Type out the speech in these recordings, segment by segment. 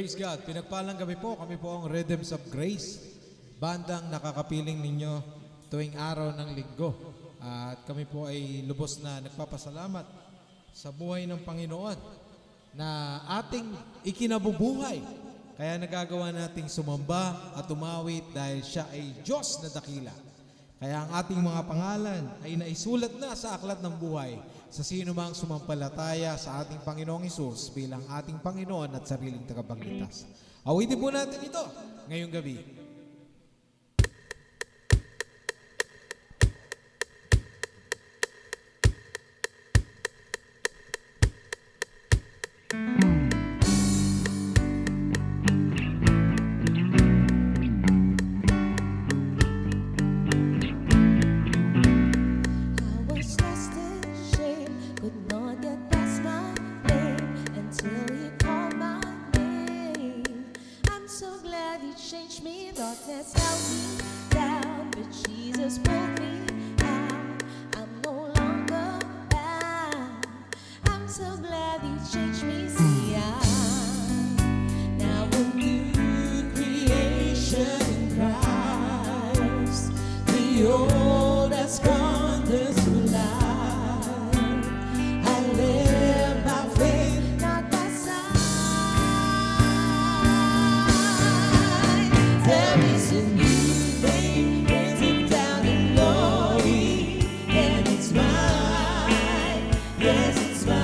Praise God. Pinagpalang gabi po. Kami po ang Rhythms of Grace. Bandang nakakapiling ninyo tuwing araw ng linggo. At kami po ay lubos na nagpapasalamat sa buhay ng Panginoon na ating ikinabubuhay. Kaya nagagawa nating sumamba at umawit dahil siya ay Diyos na dakila. Kaya ang ating mga pangalan ay naisulat na sa aklat ng buhay sa sino mang sumampalataya sa ating Panginoong Hesus bilang ating Panginoon at sariling tagapagligtas. Awitin po natin ito ngayong gabi. Changed me, darkness held me down, but Jesus pulled me out. I'm no longer bound. I'm so glad He changed me. See, I'm now a new creation in Christ. The old has gone, this new life. I live by faith, not by sight. There is a new name written down in glory, and it's mine, yes, it's mine.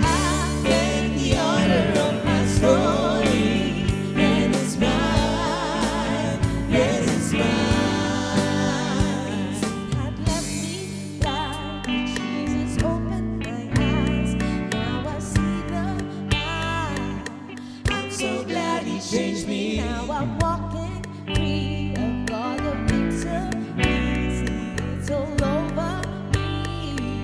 I claim the honor of my story, and it's mine, yes, it's mine. Sin had left me blind, but Jesus opened my eyes. Now I see the light. I'm so glad He changed me. Now I'm walking free. I've got the victory. See, it's all over me.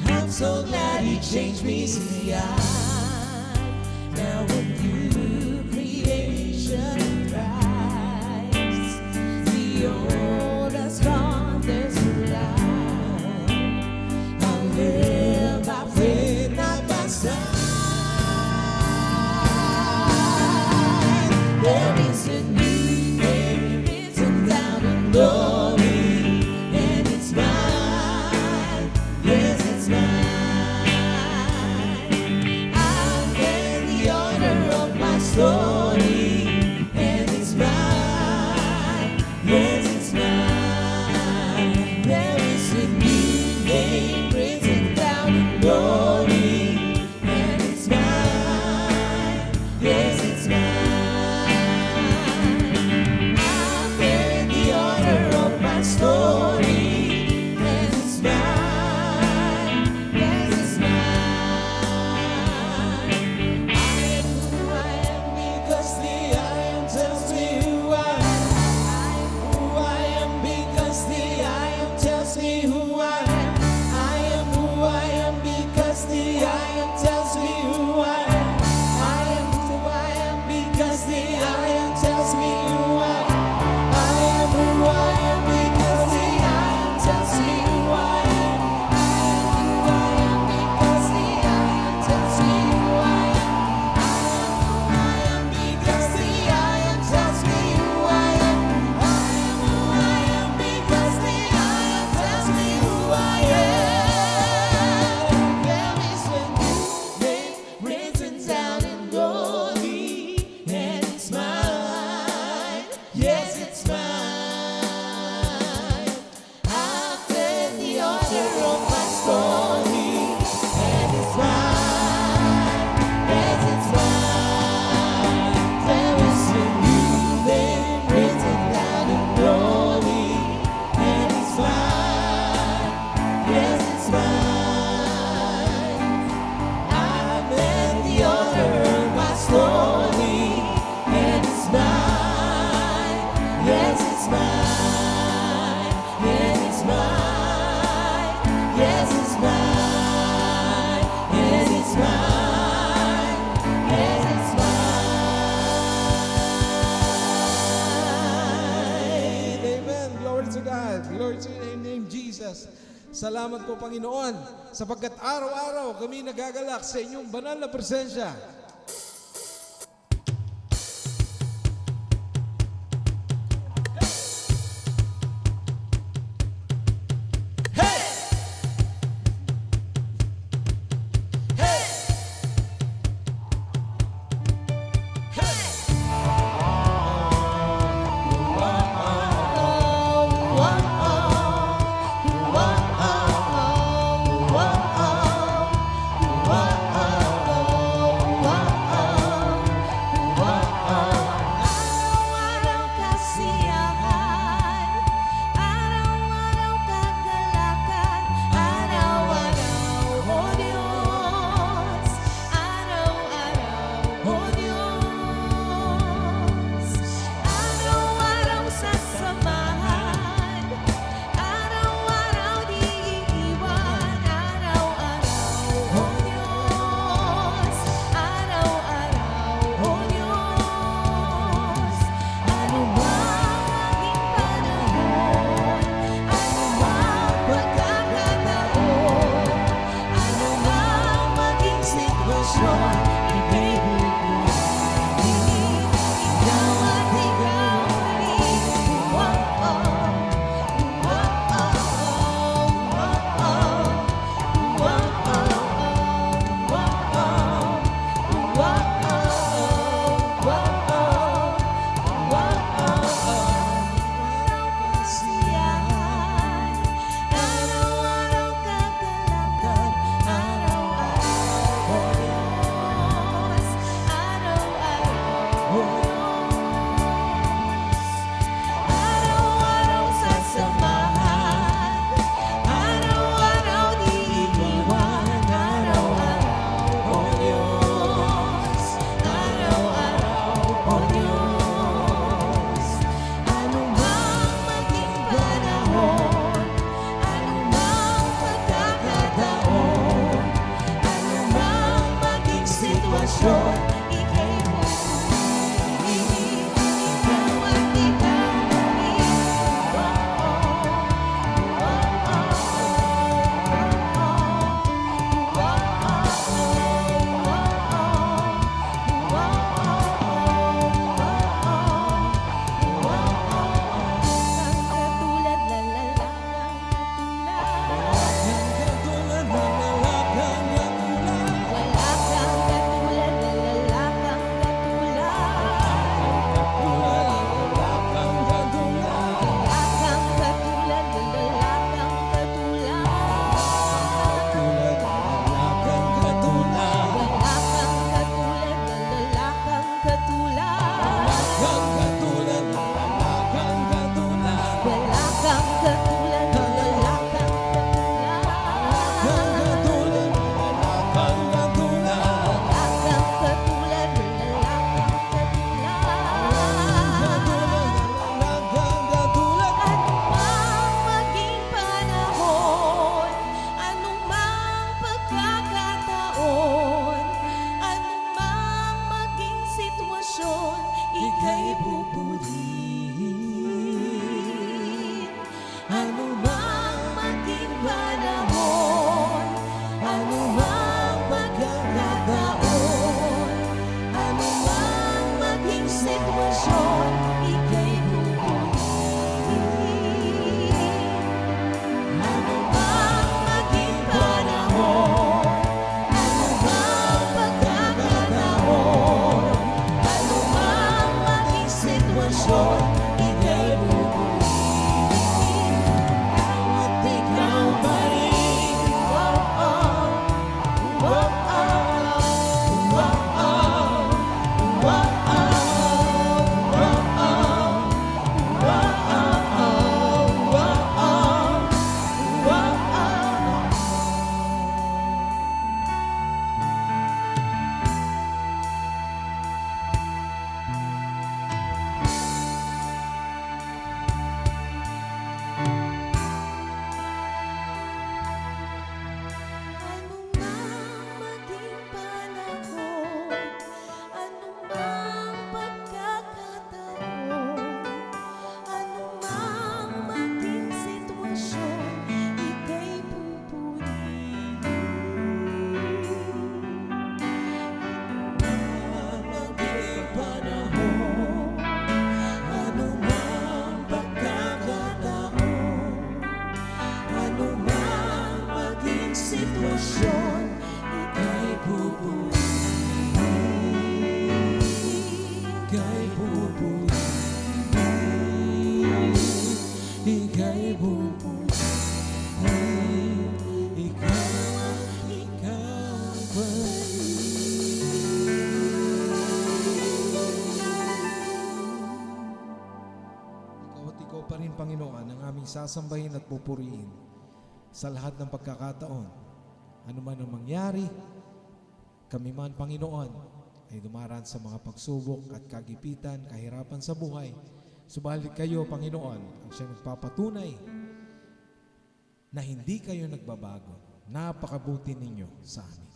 I'm so glad He changed me. See, I'm now a new creation in Christ. The old has gone, there's new life. I live by faith, not by sight. There is a new name written down in glory, and it's mine, yes, it's mine. I bear the honor of my story, and it's mine, yes, it's mine. There is a new name written down in glory, and it's mine, yes, it's mine. Story, and it's mine, yes, it's mine. I am who I am because the I am tells me who I am. I am who I am because the I am tells me who I am. I am who I am because the I am tells me who I am. I am who I am because the I am tells me who I am. I am who I am because the I am tells me who I am. I am who I am because the I am tells me who I am. I am who I am because the I am tells me who I am. I am who I am because the I am tells me who I am. There is a new name written down in glory, and it's mine. Yes, it's mine. I've been the author of my story, and it's mine. Yes, it's mine. There is a new name written down in glory, and it's mine. Yes, it's mine. I've been the author of my story, and it's mine. Yes, it's mine. Yes, it's mine. Yes, it's mine. Yes, it's mine. Yes, it's mine. Amen. Glory to God. Glory to your name, Jesus. Salamat po, Panginoon, sapagkat araw-araw kami nagagalak sa inyong banal na presensya. sitwasyon, ika'y buburihin. Ikaw at ikaw ulit. Oh, oh, oh, oh, oh, oh, oh, araw-araw kagalakan, araw-araw o Diyos, araw-araw o Diyos. Araw-araw sasamahan, araw-araw diiwan, araw-araw o Diyos, araw-araw o Diyos. Anumang maging panahon, anumang pagkakataon, anumang maging sitwasyon, ika'y buburihin. Ikaw at ikaw ulit. Katulad na wala kang katulad na lalakang katulad. Wala kang katulad na lalakang katulad. Wala kang katulad na lalakang katulad. Wala kang katulad na lalakang Anumang maging panahon, anumang pagkakataon, anumang maging sitwasyon, ika'y buburihin. Anumang maging panahon, anumang pagkakataon, anumang maging sitwasyon, ika'y buburihin. Anumang maging panahon, anumang pagkakataon, anumang maging sitwasyon, ika'y buburihin. Ikaw at ikaw pa rin. Oh, oh, oh, oh, oh, Anumang maging panahon, anumang pagkakataon, anumang maging sitwasyon, ika'y pupurihin. Anumang maging panahon, anumang pagkakataon, anumang maging sitwasyon, ika'y pupurihin. Ika'y pupurihin. Ika'y pupurihin. Ikaw at ikaw pa Ikaw at ikaw pa rin, Panginoon, ang aming sasambahin at pupurihin sa lahat ng pagkakataon. Ano man ang mangyari, kami man, Panginoon, ay dumaraan sa mga pagsubok at kagipitan, kahirapan sa buhay. Subalit kayo, Panginoon, ang siyang nagpapatunay na hindi kayo nagbabago. Napakabuti ninyo sa amin.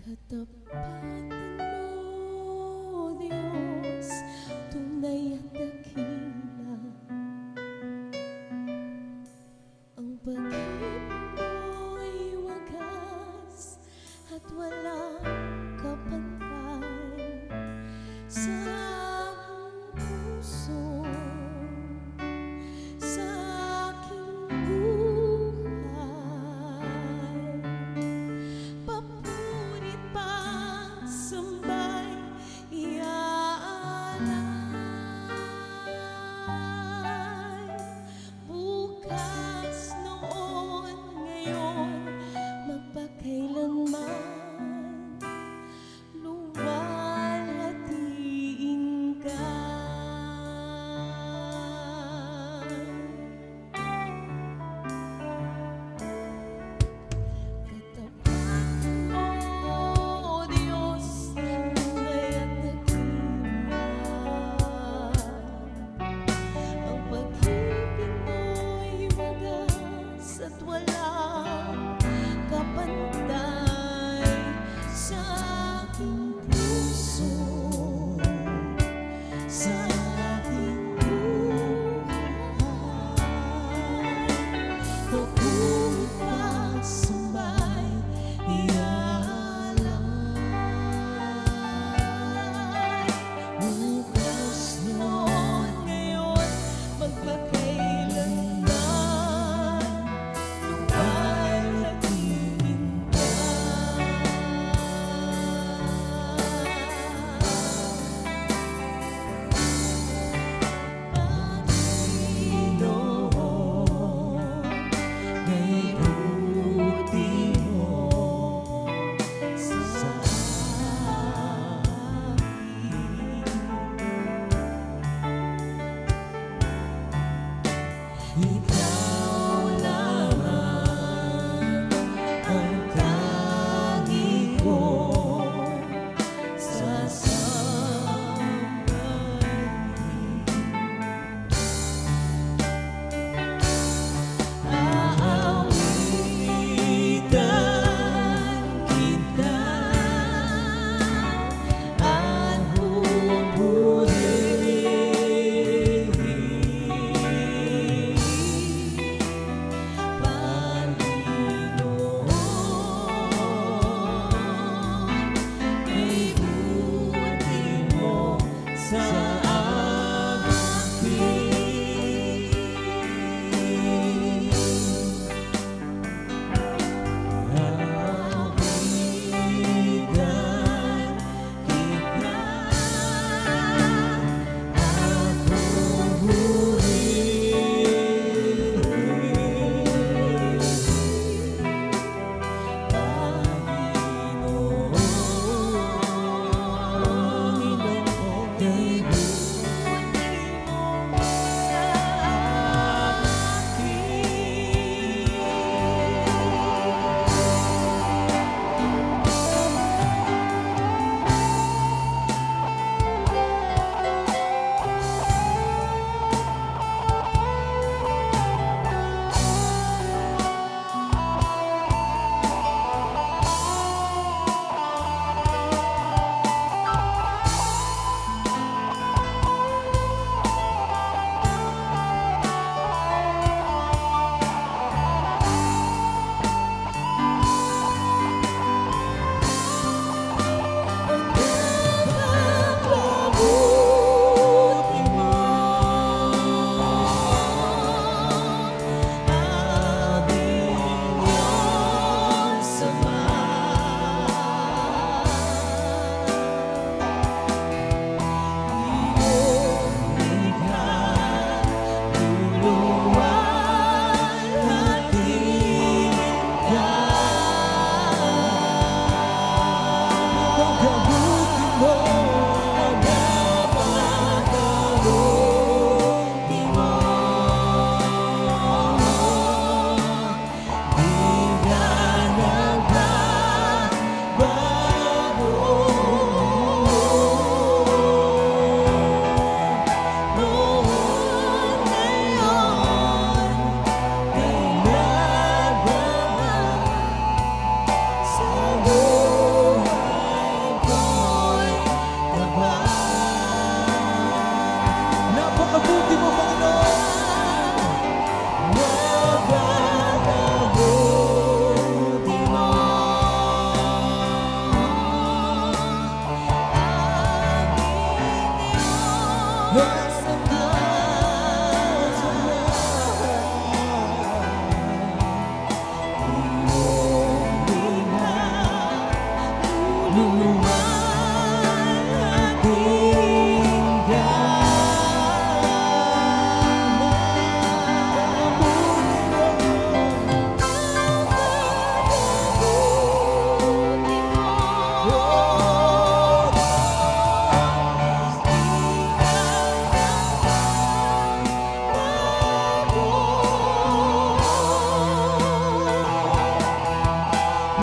Katapatan mo, Diyos, tunay at dakila. Ang pag-ibig mo'y wagas at walang kapantay sa aking puso, sa aking buhay. Papurit pa sa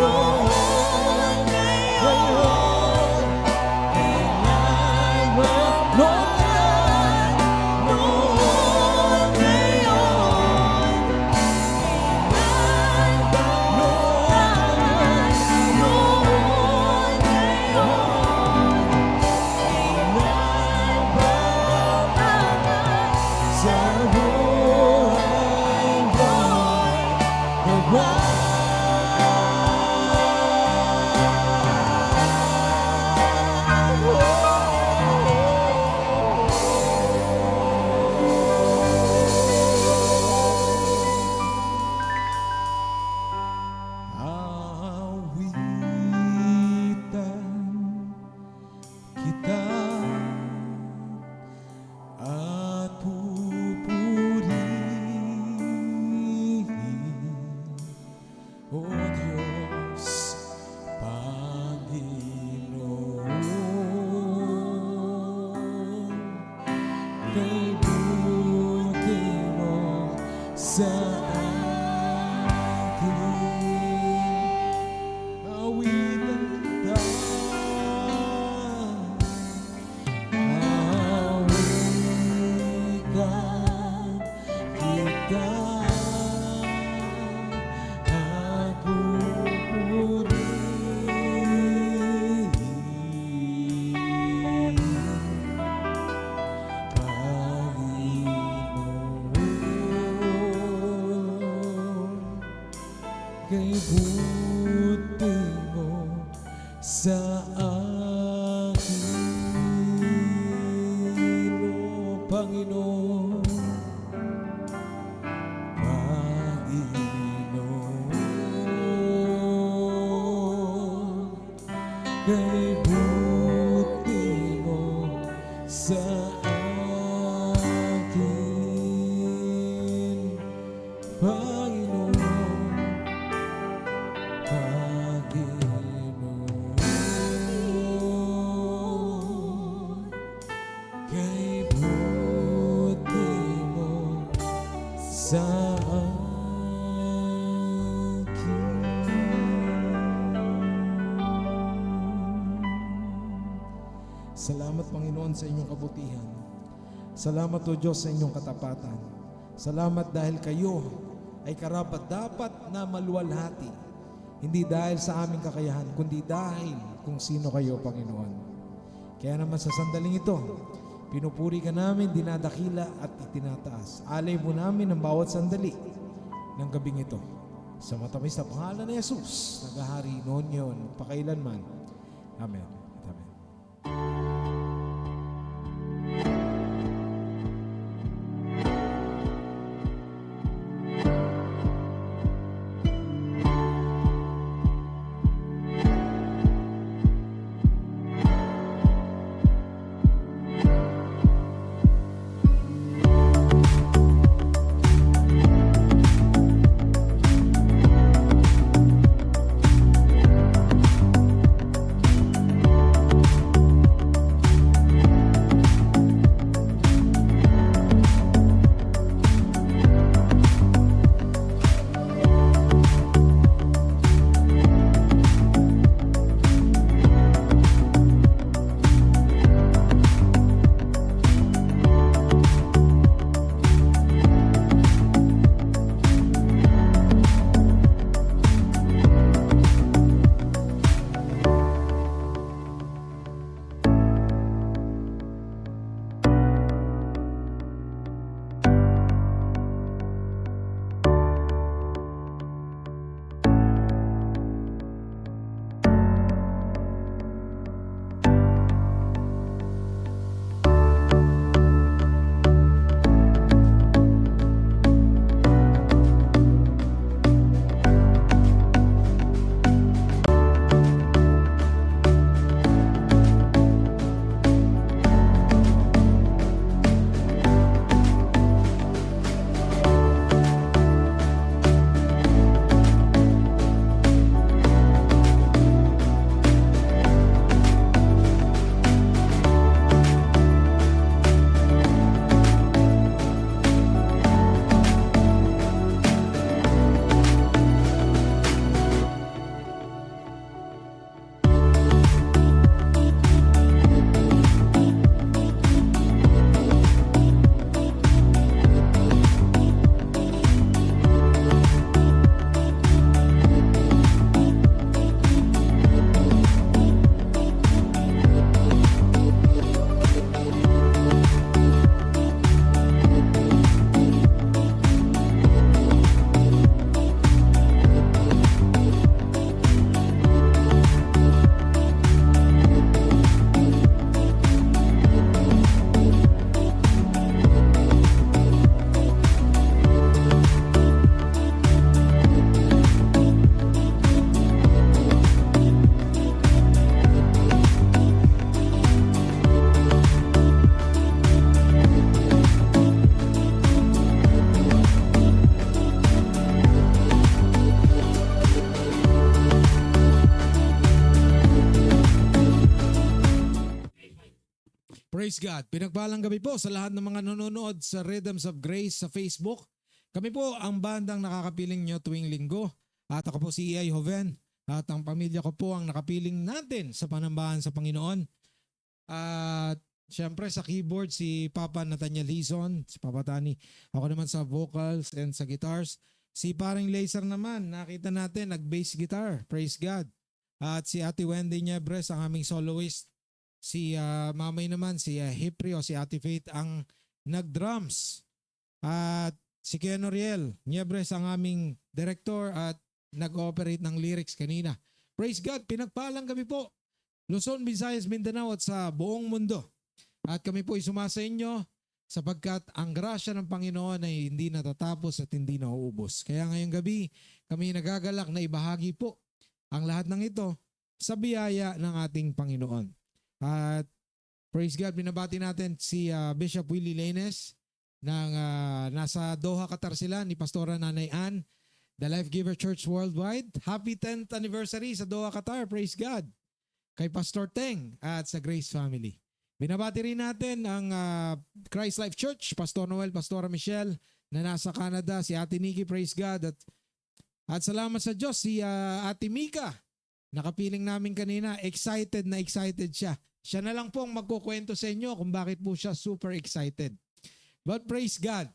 noon, ngayon, kailanman, noon yan, noon, ngayon, kailanman, noon, ngayon, sa buhay ko'y awitan kita at pupurihin, O Diyos, Panginoon, kay buti mo sa akin. Awitan kita, awitan kita at pupurihin, Panginoon, kay buti mo sa akin, O Panginoon, Panginoon, kay buti mo sa akin, Panginoon, Panginoon, kay buti mo sa akin. Salamat, Panginoon, sa inyong kabutihan. Salamat, O Diyos, sa inyong katapatan. Salamat dahil kayo ay karapat-dapat na maluwalhati. Hindi dahil sa aming kakayahan, kundi dahil kung sino kayo, Panginoon. Kaya naman sa sandaling ito, pinupuri ka namin, dinadakila at itinataas. Alay mo namin ang bawat sandali ng gabing ito. Sa matamis na pangalan ni Jesus, naghahari noon yun, pakailanman. Amen. Amen. Praise God. Pinagpalang gabi po sa lahat ng mga nanonood sa Rhythms of Grace sa Facebook. Kami po ang bandang nakakapiling nyo tuwing linggo. At ako po si E.I. Joven. At ang pamilya ko po ang nakapiling natin sa panambahan sa Panginoon. At syempre sa keyboard si Papa Nathaniel Lizon, si Papa Tani. Ako naman sa vocals and sa guitars. Si Paring Laser naman, nakita natin, nag-bass guitar. Praise God. At si Ate Wendy Niebres, ang aming soloist. Si mamay naman, si Hipri o si Ate Faith ang nag-drums. At si Ken Oriel Niebres ang aming director at nag-operate ng lyrics kanina. Praise God, pinagpalang kami po. Luzon, Visayas, Mindanao at sa buong mundo. At kami po ay sumasa inyo sapagkat ang grasya ng Panginoon ay hindi natatapos at hindi nauubos. Kaya ngayong gabi, kami nagagalak na ibahagi po ang lahat ng ito sa biyaya ng ating Panginoon. At praise God, binabati natin si Bishop Willie Lanes ng nasa Doha, Qatar sila ni Pastora Nanay Ann, the Life Giver Church Worldwide. Happy 10th anniversary sa Doha, Qatar. Praise God. Kay Pastor Teng at sa Grace Family. Binabati rin natin ang Christ Life Church, Pastor Noel, Pastora Michelle na nasa Canada, si Ate Nikki, praise God. At salamat sa Diyos, si Ate Mika. Nakapiling namin kanina, excited na excited siya. Siya na lang po ang magkukwento sa inyo kung bakit po siya super excited. But praise God,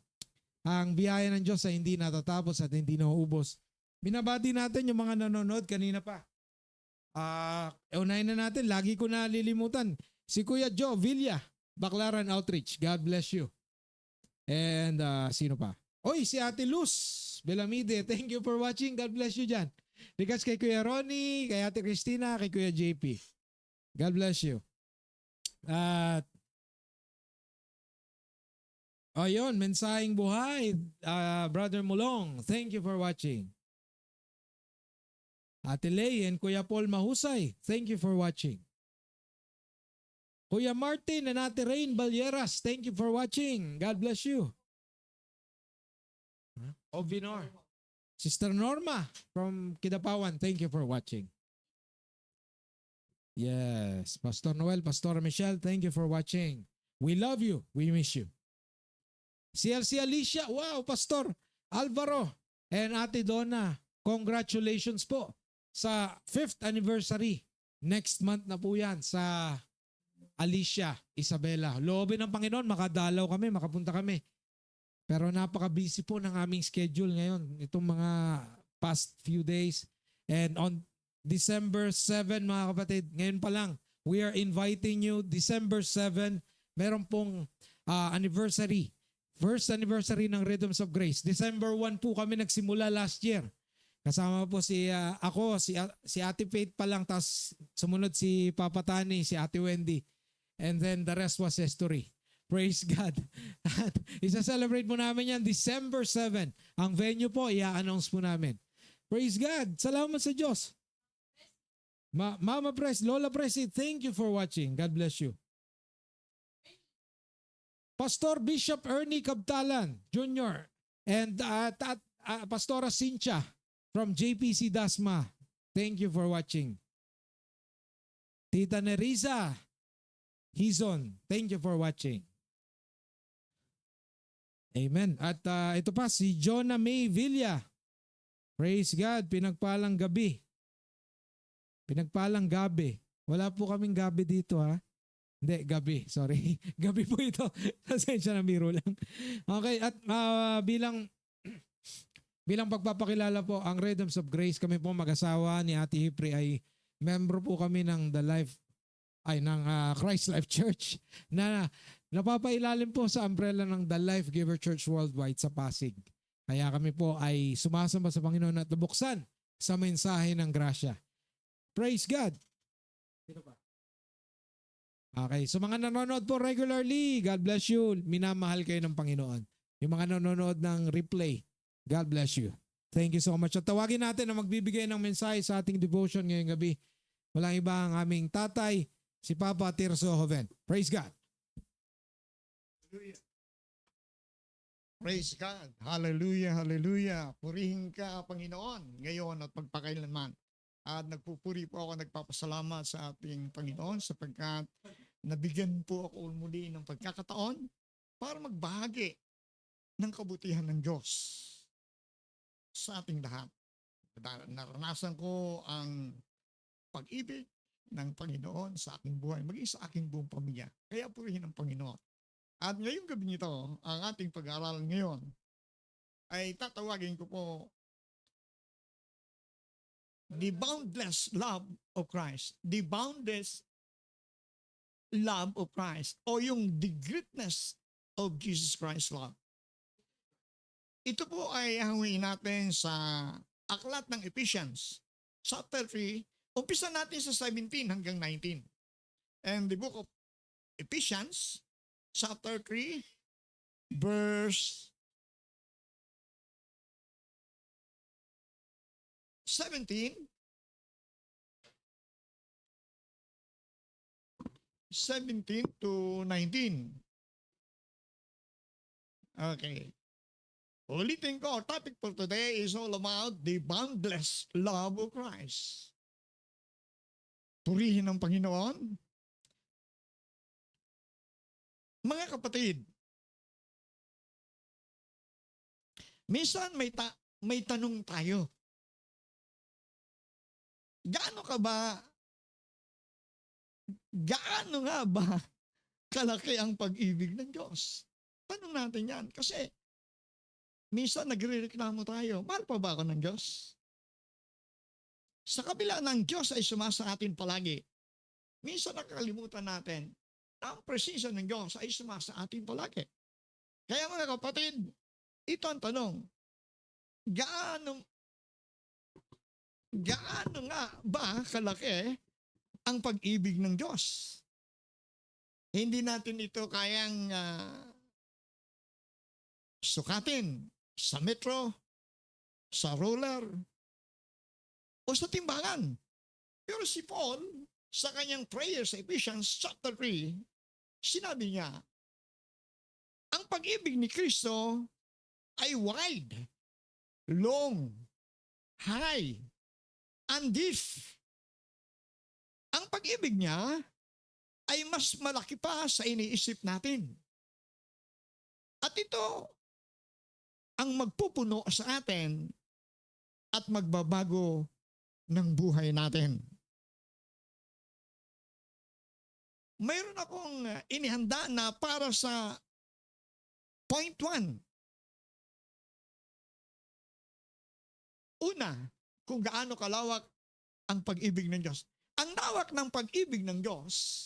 ang biyaya ng Diyos ay hindi natatapos at hindi nauubos. Binabati natin yung mga nanonood kanina pa. Unahin na natin, lagi ko nalilimutan. Si Kuya Joe Villa, Baclaran Outreach. God bless you. And sino pa? Oy, si Ate Luz Belamide. Thank you for watching. God bless you dyan. Regards kay Kuya Ronnie, kay Ate Christina, kay Kuya JP. God bless you. At ayun, mensaheng buhay. Brother Mulong, thank you for watching. Ate Lay and Kuya Paul Mahusay, thank you for watching. Kuya Martin and Ate Rain Balyeras, thank you for watching. God bless you. Ovinor. Sister Norma from Kidapawan, thank you for watching. Yes, Pastor Noel, Pastor Michelle, thank you for watching. We love you. We miss you. CLC Alicia, wow, Pastor Alvaro and Ate Donna, congratulations po sa 5th anniversary. Next month na po yan sa Alicia, Isabela. Loobin ng Panginoon, makadalaw kami, makapunta kami. Pero napaka-busy po ng aming schedule ngayon, itong mga past few days. And on December 7, mga kapatid, ngayon pa lang, we are inviting you, December 7, meron pong anniversary. First anniversary ng Rhythms of Grace. December 1 po kami nagsimula last year. Kasama po si ako, si Ate Faith pa lang, tapos sumunod si Papa Tani, si Ate Wendy. And then the rest was history. Praise God. At isa-celebrate po namin yan December 7. Ang venue po, i-announce po namin. Praise God. Salamat sa Diyos. Mama Pres, Lola Presi, thank you for watching. God bless you. Pastor Bishop Ernie Cabtalan Jr. and Pastora Cynthia from JPC Dasma. Thank you for watching. Tita Nerissa Hizon, thank you for watching. Amen. At ito pa si Jonah May Villa. Praise God, pinagpalang gabi. Pinagpalang gabi. Wala po kaming gabi dito ha. Hindi, gabi. Sorry. Gabi po ito. Pasensya na, biro lang. Okay, at bilang pagpapakilala po, ang Rhythms of Grace, kami po mag-asawa ni Ate Hipri ay member po kami ng Christ Life Church na napapailalim po sa umbrella ng The Life Giver Church Worldwide sa Pasig. Kaya kami po ay sumasamba sa Panginoon at nabuksan sa mensahe ng grasya. Praise God. Sino pa? Okay, so mga nanonood po regularly, God bless you. Minamahal kayo ng Panginoon. Yung mga nanonood ng replay, God bless you. Thank you so much. At tawagin natin na magbibigay ng mensahe sa ating devotion ngayong gabi. Walang iba ang aming tatay, si Papa Tirso Joven. Praise God. Praise God. Hallelujah, hallelujah. Purihin ka, Panginoon, ngayon at pagpakailanman. At nagpupuri po ako, nagpapasalamat sa ating Panginoon sapagkat nabigyan po ako muli ng pagkakataon para magbahagi ng kabutihan ng Diyos sa ating lahat. Naranasan ko ang pag-ibig ng Panginoon sa aking buhay, maging sa aking buong pamilya. Kaya purihin ang Panginoon. At ngayong gabi nito, ang ating pag-aaral ngayon ay tatawagin ko po the boundless love of Christ. The boundless love of Christ o yung the greatness of Jesus Christ's love. Ito po ay hahuin natin sa aklat ng Ephesians, chapter 3, umpisa natin sa 17 hanggang 19. And the book of Ephesians, chapter 3, verse 17 to 19. Okay. Ulitin ko, our topic for today is all about the boundless love of Christ. Purihin ang Panginoon. Mga kapatid, minsan may tanong tayo. Gaano nga ba kalaki ang pag-ibig ng Diyos? Tanong natin yan. Kasi minsan nagre-reklamo tayo, mahal pa ba ako ng Diyos? Sa kabila ng Diyos ay sumasa atin palagi. Minsan nakakalimutan natin na ang presensya ng Diyos ay sumasa atin palagi. Kaya mga kapatid, ito ang tanong, gaano nga ba kalaki ang pag-ibig ng Diyos? Hindi natin ito kayang sukatin sa metro, sa ruler, o sa timbangan. Pero si Paul, sa kanyang prayer sa Ephesians chapter 3, sinabi niya, ang pag-ibig ni Kristo ay wide, long, high, and deep. Ang pag-ibig niya ay mas malaki pa sa iniisip natin. At ito ang magpupuno sa atin at magbabago ng buhay natin. Mayroon akong inihanda na para sa point 1. Una, kung gaano kalawak ang pag-ibig ng Diyos. Ang lawak ng pag-ibig ng Diyos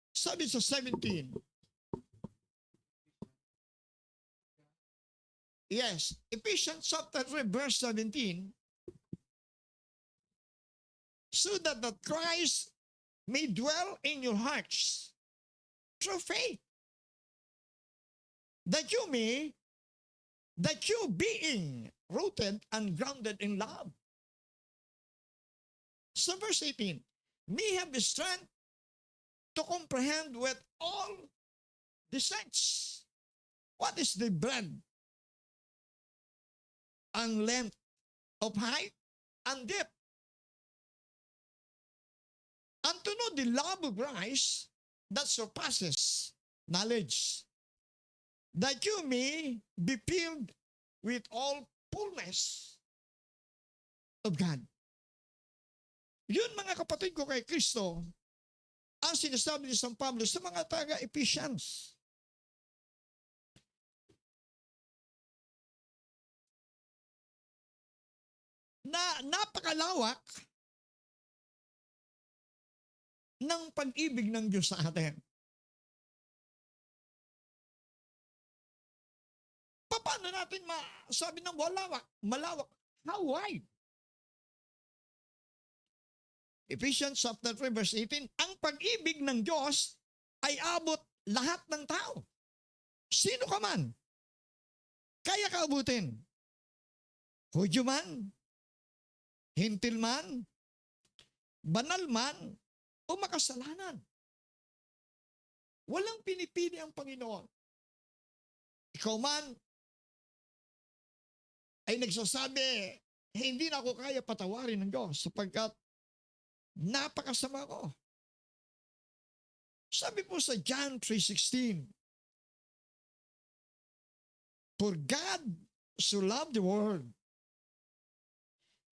sabi sa 17. Yes, Ephesians chapter 3 verse 17. So that the Christ may dwell in your hearts through faith. That you being rooted and grounded in love. So verse 18, may have the strength to comprehend with all the saints what is the breadth and length of height and depth, and to know the love of Christ that surpasses knowledge, that you may be filled with all fullness of God. Yun mga kapatid ko kay Kristo, ang sinasabi ni San Pablo sa mga taga-Ephesians. Na napakalawak ng pag-ibig ng Diyos sa atin. Paano natin masabi ng malawak? How wide? Ephesians chapter 3 verse 18, ang pag-ibig ng Diyos ay abot lahat ng tao. Sino ka man, kaya ka abutin. Hudyo man, hintil man, banal man, o makasalanan. Walang pinipili ang Panginoon. Ikaw man, ay nagsasabi, hindi na ako kaya patawarin ng Diyos sapagkat napakasama ko. Sabi po sa John 3:16, for God so loved the world,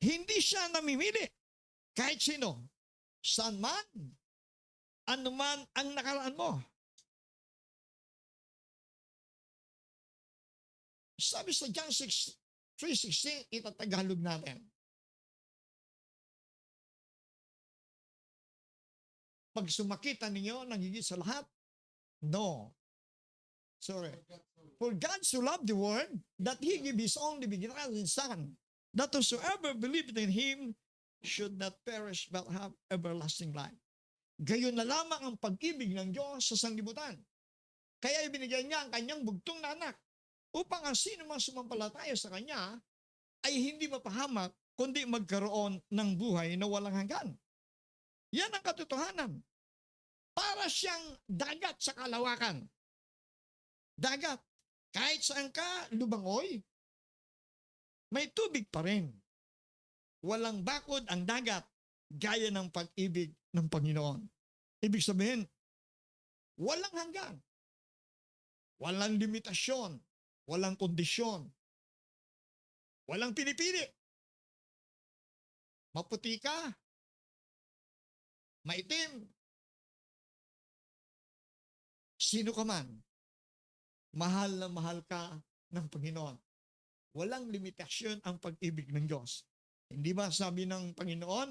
hindi siya namimili kahit sino, saan man, anuman ang nakaraan mo. Sabi sa John 3:16, itatagalog natin. Pag sumakita ninyo, nangigit sa lahat? No. Sorry. For God so loved the world that He gave His only begotten Son, that whosoever believed in Him should not perish but have everlasting life. Gayon na lamang ang pag-ibig ng Diyos sa sanglibutan. Kaya ibinigay niya ang kanyang bugtong na anak upang ang sino mang sumampalataya sa kanya ay hindi mapahamak kundi magkaroon ng buhay na walang hanggan. Yan ang katotohanan. Para siyang dagat sa kalawakan. Dagat. Kahit saan ka lumangoy, may tubig pa rin. Walang bakod ang dagat gaya ng pag-ibig ng Panginoon. Ibig sabihin, walang hanggan. Walang limitasyon. Walang kondisyon. Walang pinipili. Maputi ka, maitim, sino ka man, mahal na mahal ka ng Panginoon. Walang limitasyon ang pag-ibig ng Diyos. Hindi ba sabi ng Panginoon,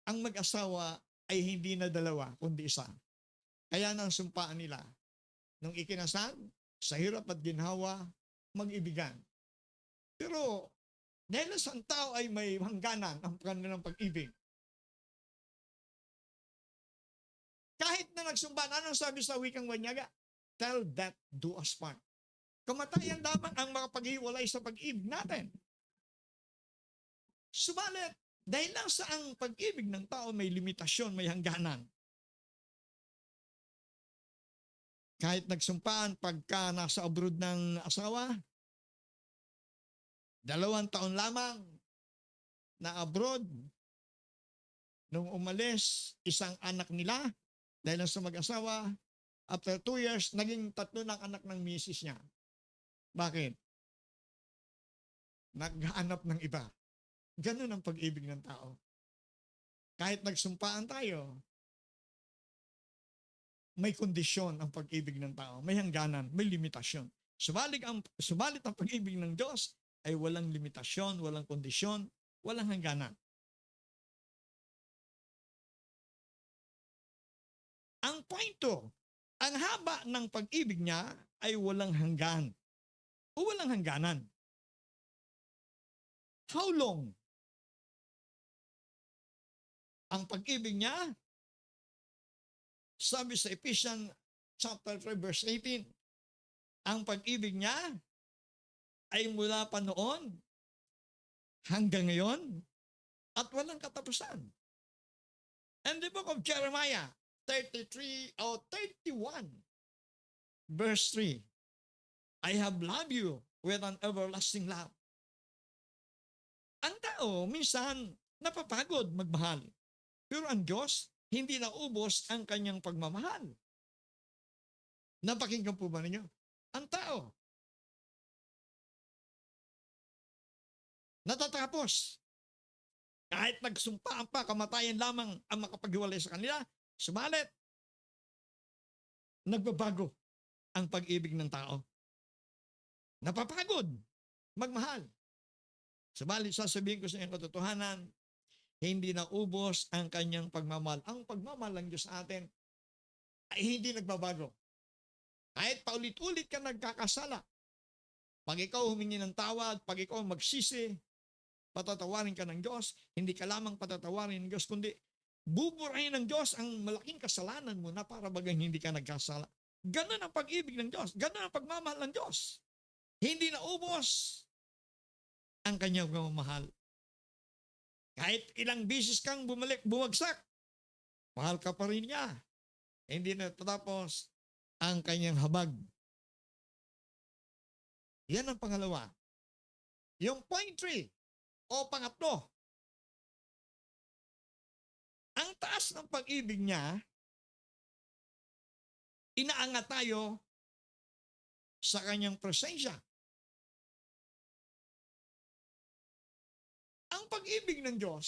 ang mag-asawa ay hindi na dalawa, kundi isa. Kaya nang sumpaan nila, nung ikinasal, sa hirap at ginhawa, mag-ibigan. Pero, dahil sa tao ay may hangganan ang kanilang pag-ibig. Kahit na nagsumpa, anong sabi sa wikang Banyaga? Till death do us part. Kamatayan lamang ang makapaghiwalay sa pag-ibig natin. Subalit, dahil lang sa ang pag-ibig ng tao may limitasyon, may hangganan. Kahit nagsumpaan pagka nasa abroad ng asawa, 2 taon lamang na abroad, nung umalis, isang anak nila, dahil sa mag-asawa, after 2 years, naging 3 ng anak ng misis niya. Bakit? Naghanap ng iba. Ganun ang pag-ibig ng tao. Kahit nagsumpaan tayo, may kondisyon ang pag-ibig ng tao. May hangganan, may limitasyon. Subalit ang pag-ibig ng Diyos ay walang limitasyon, walang kondisyon, walang hangganan. Ang punto, ang haba ng pag-ibig niya ay walang hanggan o walang hangganan. How long? Ang pag-ibig niya, sabi sa Ephesians chapter 3 verse 18, ang pag-ibig niya ay mula pa noon hanggang ngayon at walang katapusan. And the book of Jeremiah 33 or 31 verse 3, I have loved you with an everlasting love. Ang tao minsan napapagod magmahal. Pero ang Diyos, hindi naubos ang kanyang pagmamahal. Napakinggan po ba ninyo? Ang tao, natatapos. Kahit nagsumpaan pa, kamatayan lamang ang makapaghiwalay sa kanila, sumalit, nagbabago ang pag-ibig ng tao. Napapagod, magmahal. Subalit, sasabihin ko sa inyong katotohanan, hindi naubos ang kanyang pagmamahal. Ang pagmamahal ng Diyos sa atin ay hindi nagbabago. Kahit paulit-ulit ka nagkakasala, pag ikaw humingi ng tawad, pag ikaw magsisi, patatawarin ka ng Diyos, hindi ka lamang patatawarin ng Diyos, kundi buburahin ng Diyos ang malaking kasalanan mo na para bagang hindi ka nagkasala. Ganun ang pag-ibig ng Diyos. Ganun ang pagmamahal ng Diyos. Hindi naubos ang kanyang pagmamahal. Kahit ilang bisis kang bumagsak, mahal ka pa rin niya. Hindi na tatapos ang kanyang habag. Yan ang pangalawa. Yung point 3 o pangatlo, ang taas ng pag-ibig niya, inaangat tayo sa kanyang presensya. Ang pag-ibig ng Diyos,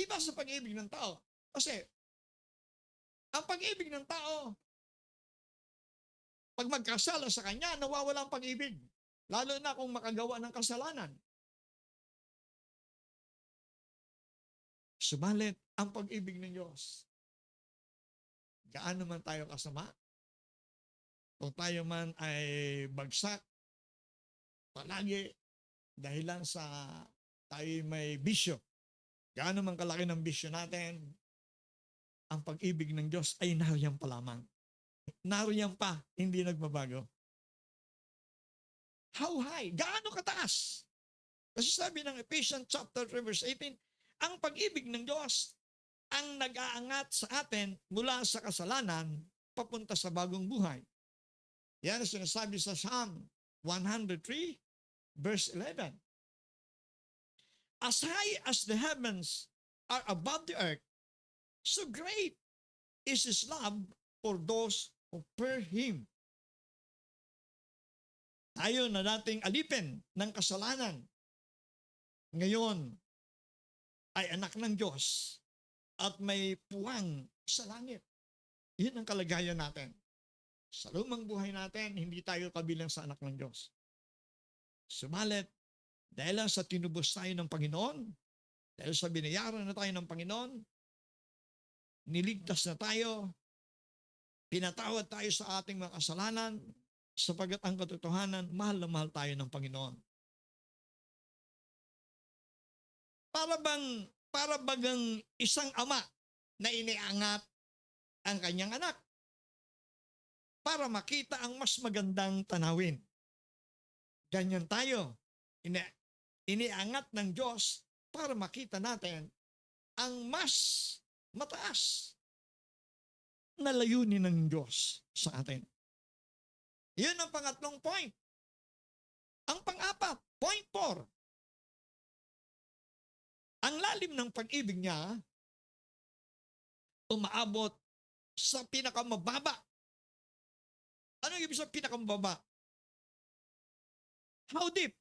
iba sa pag-ibig ng tao. Kasi, ang pag-ibig ng tao, pag magkasala sa kanya, nawawala ang pag-ibig. Lalo na kung makagawa ng kasalanan. Subalit, ang pag-ibig ng Diyos, gaano man tayo kasama, kung tayo man ay bagsak, palagi, dahilan sa tayo may bisyo, gaano man kalaki ng bisyo natin, ang pag-ibig ng Diyos ay nariyan pa lamang. Nariyan pa, hindi nagbabago. How high? Gaano kataas? Kasi sabi ng Ephesians chapter 3 verse 18, ang pag-ibig ng Diyos ang nag-aangat sa atin mula sa kasalanan papunta sa bagong buhay. Yan ang sinasabi sa Psalm 103 verse 11. As high as the heavens are above the earth, so great is His love for those who fear Him. Tayo na dating alipin ng kasalanan, ngayon ay anak ng Diyos at may puwang sa langit. Yun ang kalagayan natin. Sa lumang buhay natin, hindi tayo kabilang sa anak ng Diyos. Sumalit, dahil lang sa tinubos tayo ng Panginoon, dahil sa binayaran na tayo ng Panginoon, niligtas na tayo, pinatawad tayo sa ating mga kasalanan, sapagat ang katotohanan, mahal na mahal tayo ng Panginoon. Para bagang isang ama na iniangat ang kanyang anak para makita ang mas magandang tanawin. Ganyan tayo. Iniangat ng Diyos para makita natin ang mas mataas na layunin ng Diyos sa atin. Yun ang pangatlong point. Ang pang-apat, point 4. Ang lalim ng pag-ibig niya umaabot sa pinakamababa. Ano yung ibig sabihin pinakamababa? How deep?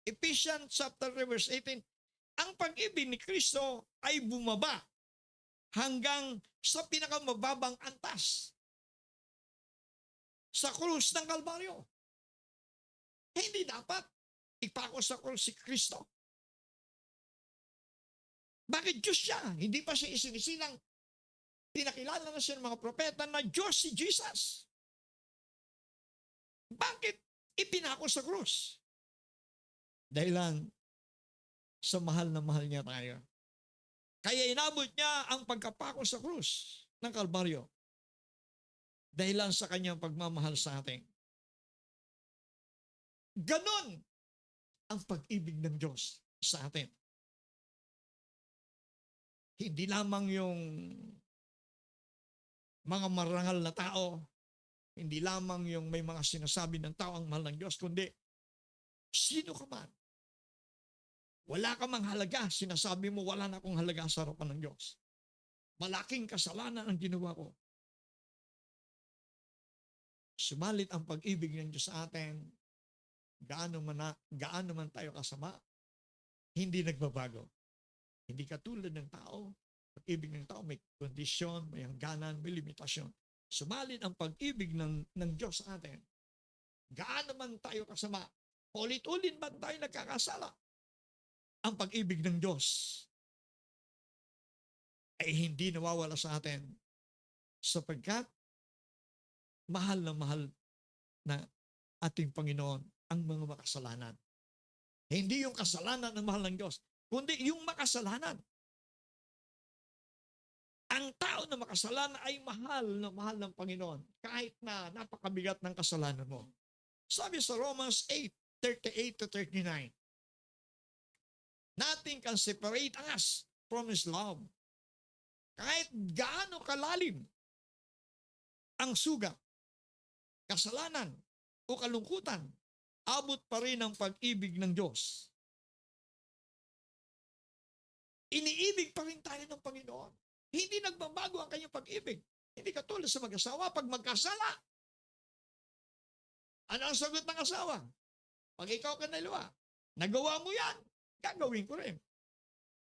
Ephesians chapter 3 verse 18. Ang pag-ibig ni Kristo ay bumaba hanggang sa pinakamababang antas. Sa krus ng Kalbaryo. Hindi dapat ipako sa krus si Kristo. Bakit Diyos siya? Hindi pa siya isinisilang. Pinakilala na siya ng mga propeta na Diyos si Jesus. Bakit ipinako sa krus? Dahil lang sa mahal na mahal niya tayo. Kaya inabot niya ang pagkapako sa krus ng Kalbaryo. Dahilan sa kanyang pagmamahal sa atin. Ganon ang pag-ibig ng Diyos sa atin. Hindi lamang yung mga marangal na tao, hindi lamang yung may mga sinasabi ng tao ang mahal ng Diyos, kundi sino ka man. Wala ka mang halaga, sinasabi mo wala na akong halaga sa harapan ng Diyos. Malaking kasalanan ang ginawa ko. Sumalit ang pag-ibig ng Diyos sa atin, gaano man tayo kasama, hindi nagbabago. Hindi katulad ng tao. Pag-ibig ng tao may kondisyon, may hangganan, may limitasyon. Sumalit ang pag-ibig ng Diyos sa atin, gaano man tayo kasama, ulit-ulit man tayo nagkakasala, ang pag-ibig ng Diyos ay hindi nawawala sa atin sapagkat mahal na ating Panginoon ang mga makasalanan. Hindi yung kasalanan ng mahal ng Diyos, kundi yung makasalanan. Ang tao na makasalanan ay mahal ng Panginoon kahit na napakabigat ng kasalanan mo. Sabi sa Romans 8:38-39, nothing can separate us from His love. Kahit gaano kalalim ang sugat, kasalanan, o kalungkutan, abot pa rin ang pag-ibig ng Diyos. Iniibig pa rin tayo ng Panginoon. Hindi nagbabago ang kanyang pag-ibig. Hindi katulad sa mag-asawa. Pag magkasala, ano ang sagot ng asawa? Pag ikaw ka nalawa, nagawa mo yan, gagawin ko rin.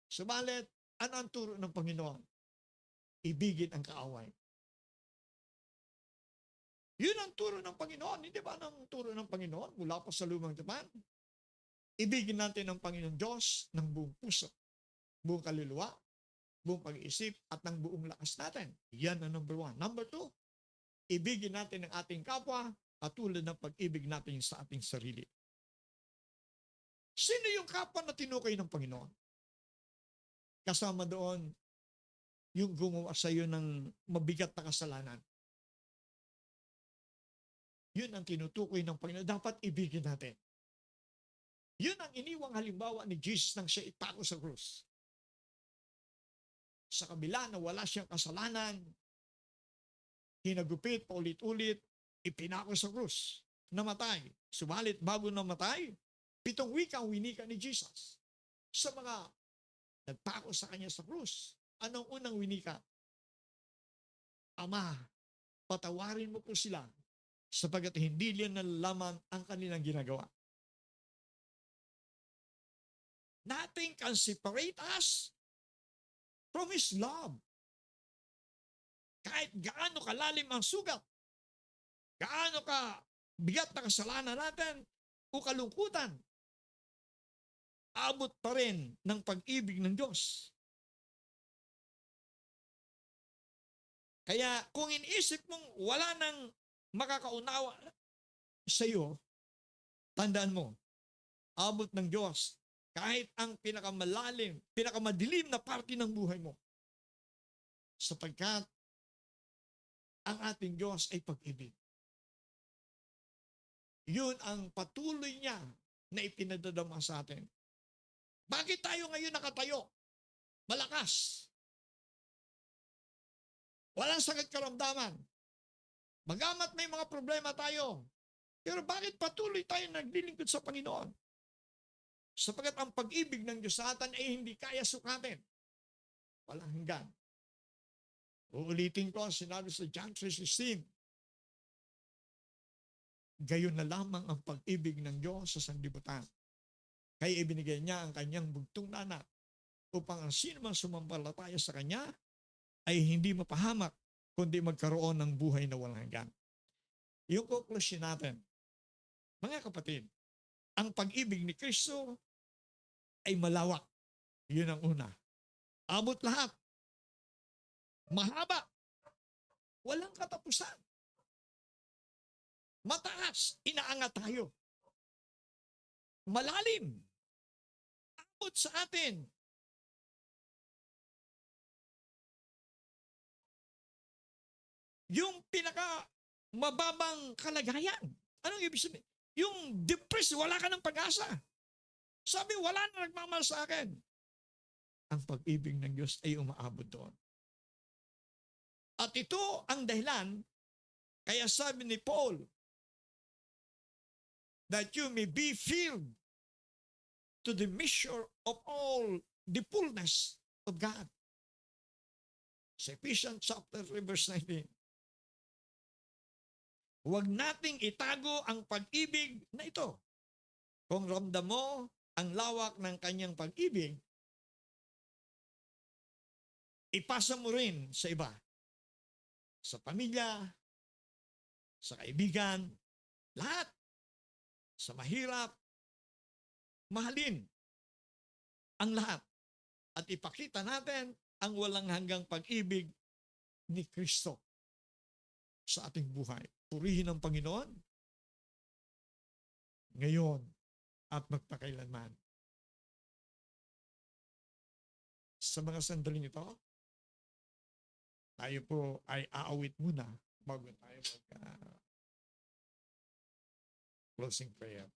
Subalit, ano ang turo ng Panginoon? Ibigin ang kaaway. Yun ang turo ng Panginoon. Hindi ba ang turo ng Panginoon mula pa sa lumang tipan? Ibigin natin ang Panginoon Diyos ng buong puso, buong kaluluwa, buong pag-iisip, at ng buong lakas natin. Yan ang number 1. Number 2, ibigin natin ang ating kapwa katulad ng pag-ibig natin sa ating sarili. Sino yung kapwa na tinukoy ng Panginoon? Kasama doon yung gumawa sa iyo ng mabigat na kasalanan. Yun ang tinutukoy ng Panginoon. Dapat ibigin natin. Yun ang iniwang halimbawa ni Jesus nang siya ipako sa krus. Sa kabila na wala siyang kasalanan, hinagupit paulit-ulit, ipinako sa krus, namatay. Subalit bago namatay, 7 wika ang winika ni Jesus. Sa mga nagpako sa kanya sa krus, anong unang winika? Ama, patawarin mo po sila sapagat hindi nila nalalaman ang kanilang ginagawa. Nothing can separate us from His love. Kahit gaano kalalim ang sugat, gaano ka bigat na kasalanan natin o kalungkutan, abot pa rin ng pag-ibig ng Diyos. Kaya kung iniisip mong wala nang makakaunawa sa iyo, tandaan mo, abot ng Diyos kahit ang pinakamalalim, pinakamadilim na parte ng buhay mo. Sapagkat ang ating Diyos ay pag-ibig. Yun ang patuloy niya na ipinadadama sa atin. Bakit tayo ngayon nakatayo? Malakas. Walang sakit karamdaman. Bagamat may mga problema tayo, pero bakit patuloy tayo naglilingkod sa Panginoon? Sapagat ang pag-ibig ng Diyos sa atin ay hindi kaya sukatin. Walang hanggan. Uulitin ko ang sinabi sa John 3:16. Gayon na lamang ang pag-ibig ng Diyos sa sanlibutan. Kaya ibinigay niya ang kanyang bugtong na anak upang ang sino man sumampalataya sa kanya ay hindi mapahamak kundi magkaroon ng buhay na walang hanggan. Yung conclusion natin, mga kapatid, ang pag-ibig ni Kristo ay malawak. Yun ang una. Abot lahat. Mahaba. Walang katapusan. Mataas. Inaangat tayo. Malalim. Abot sa atin. Yung pinaka mababang kalagayan. Anong ibig sabihin? Yung depressed, wala ka ng pag-asa. Sabi, wala na nagmamahal sa akin. Ang pag-ibig ng Diyos ay umaabot doon. At ito ang dahilan, kaya sabi ni Paul, that you may be filled to the measure of all the fullness of God. Sa Ephesians chapter 3 verse 19. Huwag nating itago ang pag-ibig na ito. Kung ramdam mo ang lawak ng kanyang pag-ibig, ipasa mo rin sa iba. Sa pamilya, sa kaibigan, lahat. Sa mahirap, mahalin ang lahat. At ipakita natin ang walang hanggang pag-ibig ni Kristo sa ating buhay. Purihin ang Panginoon ngayon at magpakailanman. Sa mga sandaling ito, tayo po ay aawit muna bago tayo closing prayer.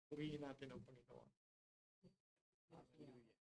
Purihin natin ang Panginoon. Hallelujah.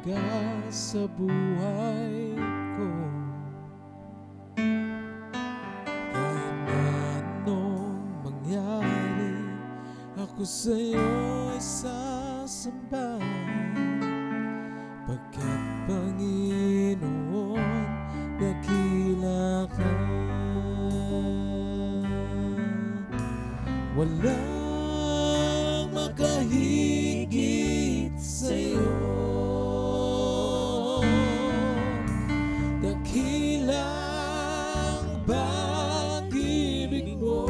mahalaga sa buhay ko. Kahit na anong mangyari, ako sa'yo'y sasamba. Pagkat Panginoon, dakila ka. Walang makahigit sa'yo. Dakilang pag-ibig mo.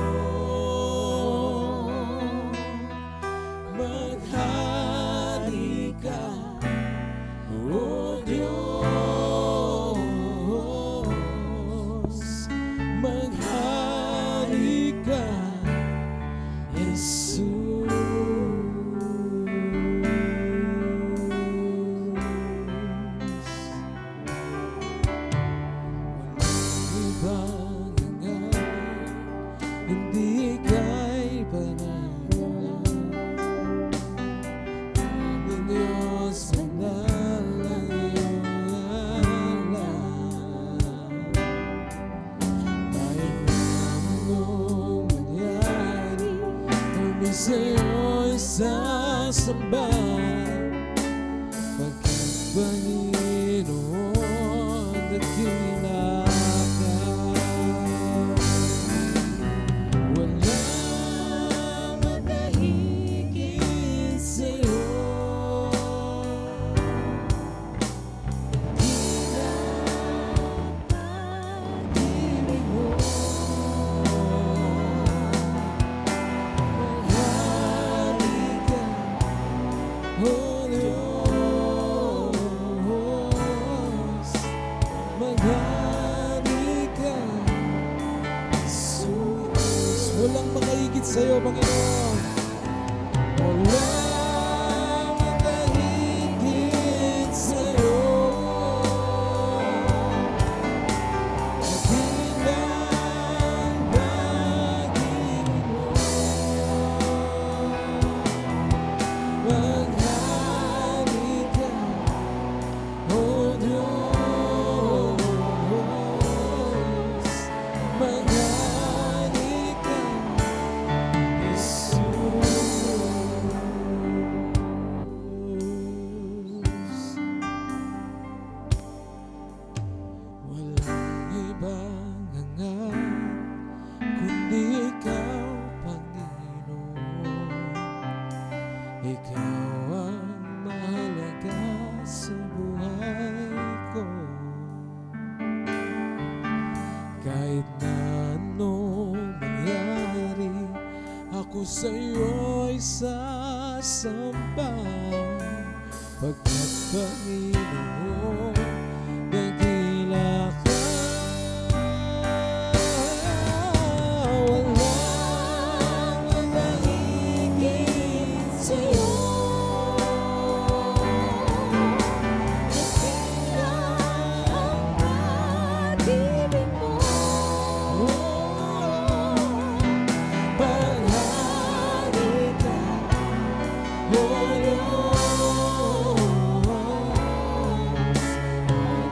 Maghari ka, O Diyos. Maghari ka, Jesus. Walang ibang hangat, hindi ika'y pananaw. Aming Diyos, banal ang iyong alam. Kahit na anong mangyari, kami sa'yo'y sasamba. Pagkat Panginoon, dakila ka. Walang makahigit sa'yo. Pag-ibig mo. Maghari ka, O Diyos. Maghari ka, Jesus. Walang makahigit sa'yo, Panginoon. Walang makahigit sa'yo. Dakilang pag-ibig mo. Maghari ka, O Diyos. Maghari ka, Jesus. Walang ibang hangat, kundi ikaw, Panginoon. Ikaw ang mahalaga sa buhay ko. Kahit na anong mangyari, ako sa'yo'y sasamba. Pagkat Panginoon, dakila ka. Walang makahigit sa'yo. Dakilang pag-ibig mo. Maghari ka, O Diyos.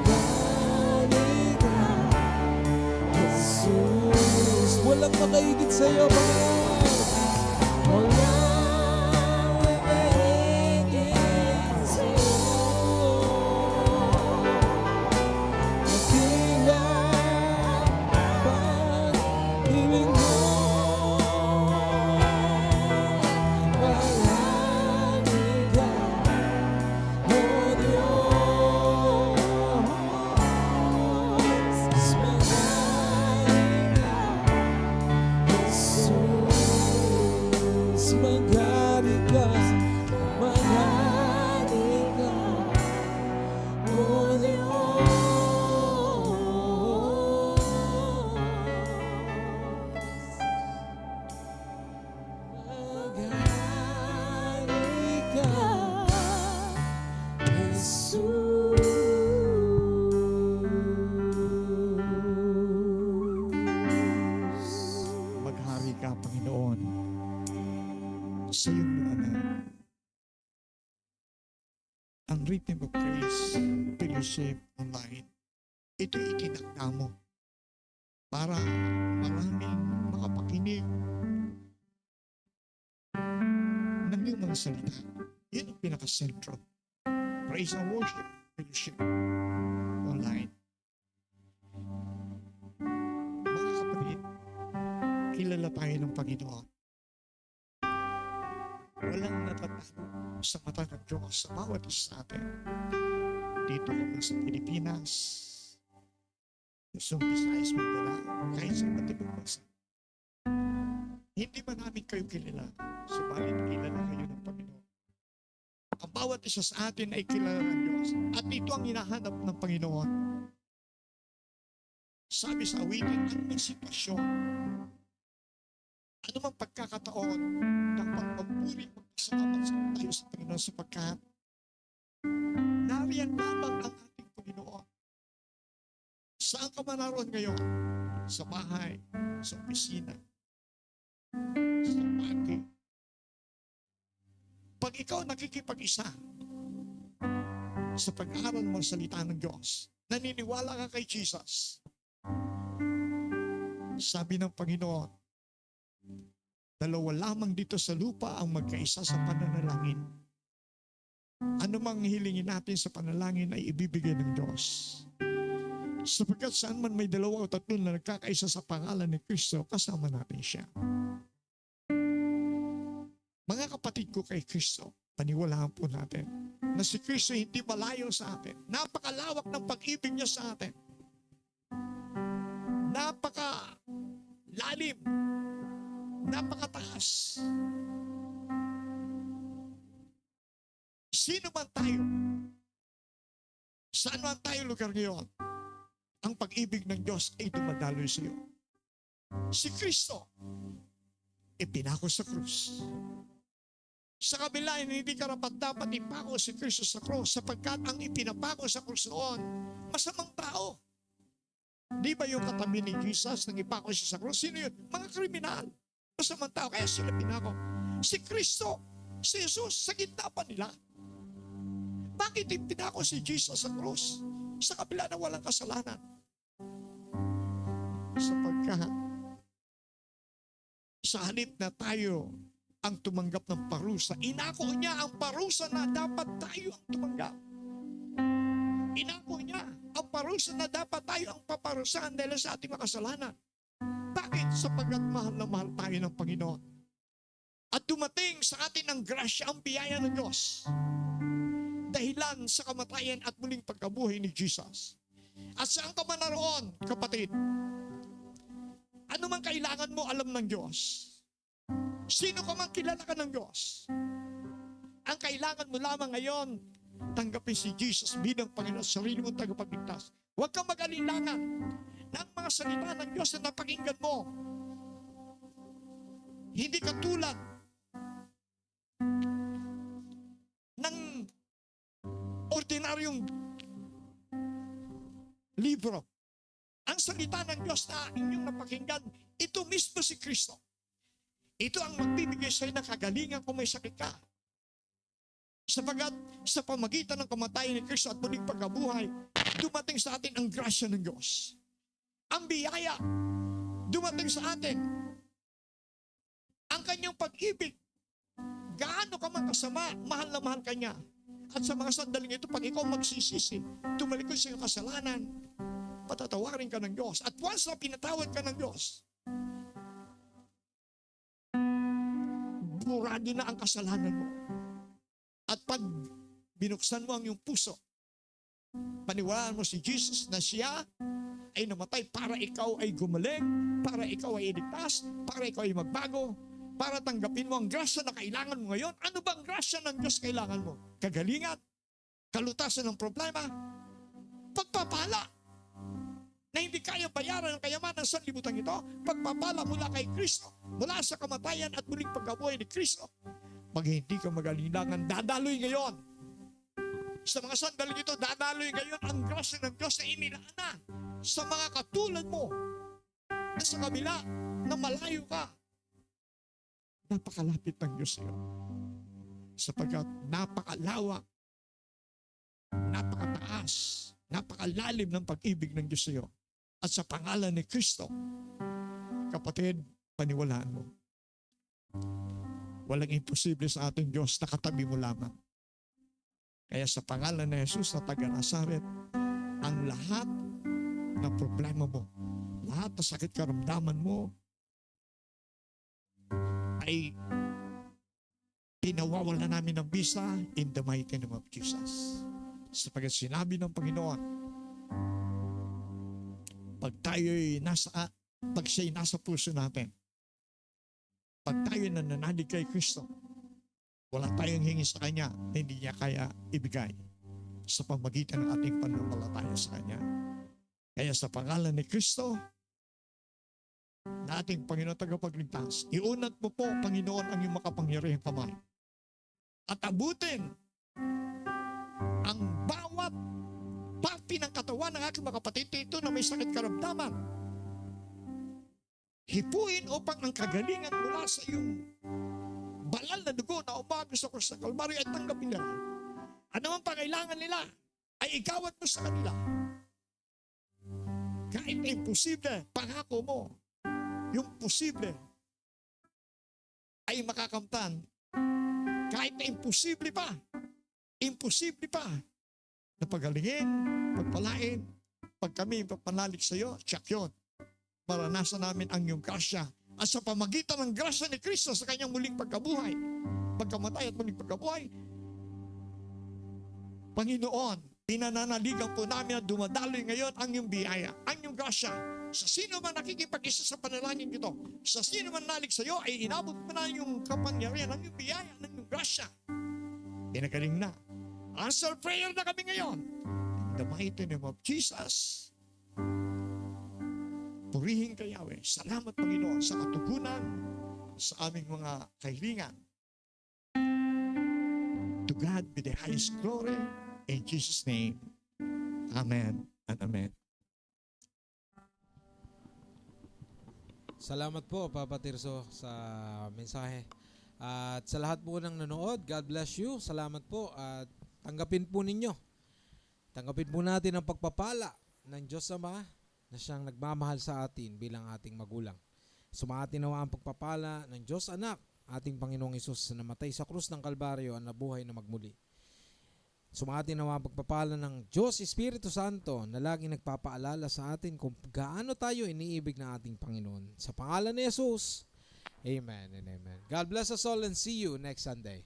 Maghari ka, Jesus. Walang makahigit sa'yo, Panginoon. Walang makahigit sa'yo. Dakilang pag-ibig mo. Maghari ka, O Diyos. Maghari ka, Jesus. Maghari ka, maghari ka, O Diyos. Maghari ka, Jesus. Maghari ka, Panginoon, sa iyong mga anak. Ang rhythm of praise Worship Online. Ito itinakda mo para maraming makapakinig ng iyong mga salita. Yun ang pinakasentro. Praise and Worship Fellowship Online. Mga kapatid, kilala tayo ng Panginoon. Walang natatago sa mata ng Diyos sa bawat isa natin. Dito ka man sa Pilipinas, Luzon, Visayas, Mindanao, kahit sa iba't ibang bansa. Hindi man namin kayo kilala, subalit kilala kayo ng Panginoon. Ang bawat isa sa atin ay kilala ng Diyos. At ito ang hinahanap ng Panginoon. Sabi sa awitin, anumang sitwasyon, anumang pagkakataon, dapat magpuri, magpasalamat tayo sa Panginoon sapagkat nariyan lamang ang ating Panginoon. Saan ka man naroon ngayon? Sa bahay, sa opisina, sa party. Pag ikaw nakikipag-isa sa pag-aaral mo ang salita ng Diyos, naniniwala ka kay Jesus, sabi ng Panginoon, dalawa lamang dito sa lupa ang magkaisa sa pananalangin. Ano mang hilingin natin sa panalangin ay ibibigay ng Diyos. Sapagkat saan man may dalawa o tatlo na nagkakaisa sa pangalan ni Kristo, kasama natin siya. Mga kapatid ko kay Kristo, paniwalaan po natin na si Kristo hindi malayo sa atin. Napakalawak ng pag-ibig niya sa atin. Napakalalim. Napakataas. Sino man tayo? Saan man tayo lugar ngayon? Ang pag-ibig ng Diyos ay dumadaloy sa iyo. Si Kristo, ipinako sa krus. Sa kabila, hindi karapat-dapat ipako si Kristo sa krus sapagkat ang ipinapako sa krus noon, masamang tao. Di ba yung katabi ni Jesus nang ipako siya sa krus? Sino yun? Mga kriminal. Masamang tao, kaya sila pinako. Si Kristo, si Jesus, sa gitna pa nila. Bakit ipinako si Jesus sa krus? Sa kabila na walang kasalanan. Sapagkat sa halip na tayo ang tumanggap ng parusa, inako niya ang parusa na dapat tayo ang tumanggap. Inako niya ang parusa na dapat tayo ang paparusahan dahil sa ating makasalanan. Bakit? Sapagkat mahal na mahal tayo ng Panginoon. At dumating sa atin ang grasya, ang biyaya ng Diyos. Dahilan sa kamatayan at muling pagkabuhay ni Jesus. At saan ka man naroon, kapatid, ano man kailangan mo, alam ng Diyos. Sino ka man, kilala ka ng Diyos. Ang kailangan mo lamang ngayon, tanggapin si Jesus bilang Panginoon, sarili mong tagapagligtas. Huwag kang mag-alinlangan ng mga salita ng Diyos na napakinggan mo. Hindi katulad ng ordinaryong libro. Ang salita ng Diyos na inyong napakinggan, ito mismo si Kristo. Ito ang magbibigay sa iyo ng kagalingan kung may sakit ka. Sapagat sa pamagitan ng kamatayan ni Kristo at muling pagkabuhay, dumating sa atin ang grasya ng Diyos. Ang biyaya, dumating sa atin. Ang kanyang pag-ibig, gaano ka man kasama, mahal na mahal ka niya. At sa mga sandaling ito, pag ikaw magsisisi, tumalikod sa iyong kasalanan, patatawarin ka ng Diyos. At once na pinatawad ka ng Diyos, burado na ang kasalanan mo. At pag binuksan mo ang iyong puso, paniwalaan mo si Jesus na siya ay namatay para ikaw ay gumaling, para ikaw ay iligtas, para ikaw ay magbago, para tanggapin mo ang grasya na kailangan mo ngayon. Ano bang grasya ng Diyos kailangan mo? Kagalingan? Kalutasan ng problema? Pagpapala na hindi kaya bayaran ang kayamanan sa libutan ito? Pagpapala mula kay Kristo, mula sa kamatayan at muling pagkabuhay ni Kristo. Pag hindi ka mag-alinlangan, dadaloy ngayon. Sa mga sandaling ito, dadaloy ngayon ang grasya ng Diyos na inilaan sa mga katulad mo na sa kabila na malayo ka. Napakalapit ng Diyos sa'yo. Sapagkat napakalawak, napakataas Napakalalim ng pag-ibig ng Diyos sa iyo. At sa pangalan ni Kristo, kapatid, paniwalaan mo. Walang imposible sa ating Diyos, nakatabi mo lamang. Kaya sa pangalan ni Jesus na taga Nazaret, ang lahat ng problema mo, lahat ng sakit karamdaman mo, ay pinawawala namin ng bisa in the mighty name of Jesus. Sapagat sinabi ng Panginoon, pag siya'y nasa puso natin, pag tayo nananalig kay Kristo, wala tayong hingi sa Kanya na hindi niya kaya ibigay sa pamagitan ng ating pananampalataya sa Kanya. Kaya sa pangalan ni Kristo, na ating Panginoon tagapagligtas, iunat mo po, Panginoon, ang iyong makapangyarihang kamay. At abutin ang bawat parte ng katawan ng aking mga kapatid dito na may sakit karamdaman. Hipuin upang ang kagalingan mula sa iyong banal na dugo na umagos sa krus ng Kalbaryo ay tanggapin nila. Ano ang pangailangan nila ay igawad mo sa kanila. Kahit na imposible, pangako mo, yung posible ay makakamtan. Kahit na imposible pa na pagalingin, pagpalain, pag kami papanalig sa iyo, tsak yun. Maranasan namin ang iyong grasya. At sa pamagitan ng grasya ni Kristo sa kanyang muling pagkabuhay, pagkamatay at muling pagkabuhay, Panginoon, pinananaligan po namin at dumadaloy ngayon ang iyong biyaya, ang iyong grasya. Sa sino man nakikipag-isa sa panalangin ito, sa sino man nalig sa iyo, ay inabot mo na yung kapangyarihan, ang iyong biyaya, ang iyong grasya. Pinagaling na. Answer prayer na kami ngayon. In the mighty name of Jesus. Purihin ka, Yahweh. Salamat, Panginoon, sa katugunan sa aming mga kahilingan. To God be the highest glory. In Jesus' name. Amen and amen. Salamat po, Papa Tirso, sa mensahe. At sa lahat po ng nanood, God bless you. Salamat po at tanggapin po ninyo. Tanggapin po natin ang pagpapala ng Diyos Ama na siyang nagmamahal sa atin bilang ating magulang. Sumaatin nawa ang pagpapala ng Diyos Anak, ating Panginoong Hesus na namatay sa krus ng Kalbaryo at nabuhay na magmuli. Sumaatin nawa ang pagpapala ng Diyos Espiritu Santo na laging nagpapaalala sa atin kung gaano tayo iniibig ng ating Panginoon. Sa pangalan ni Jesus, Amen and Amen. God bless us all and see you next Sunday.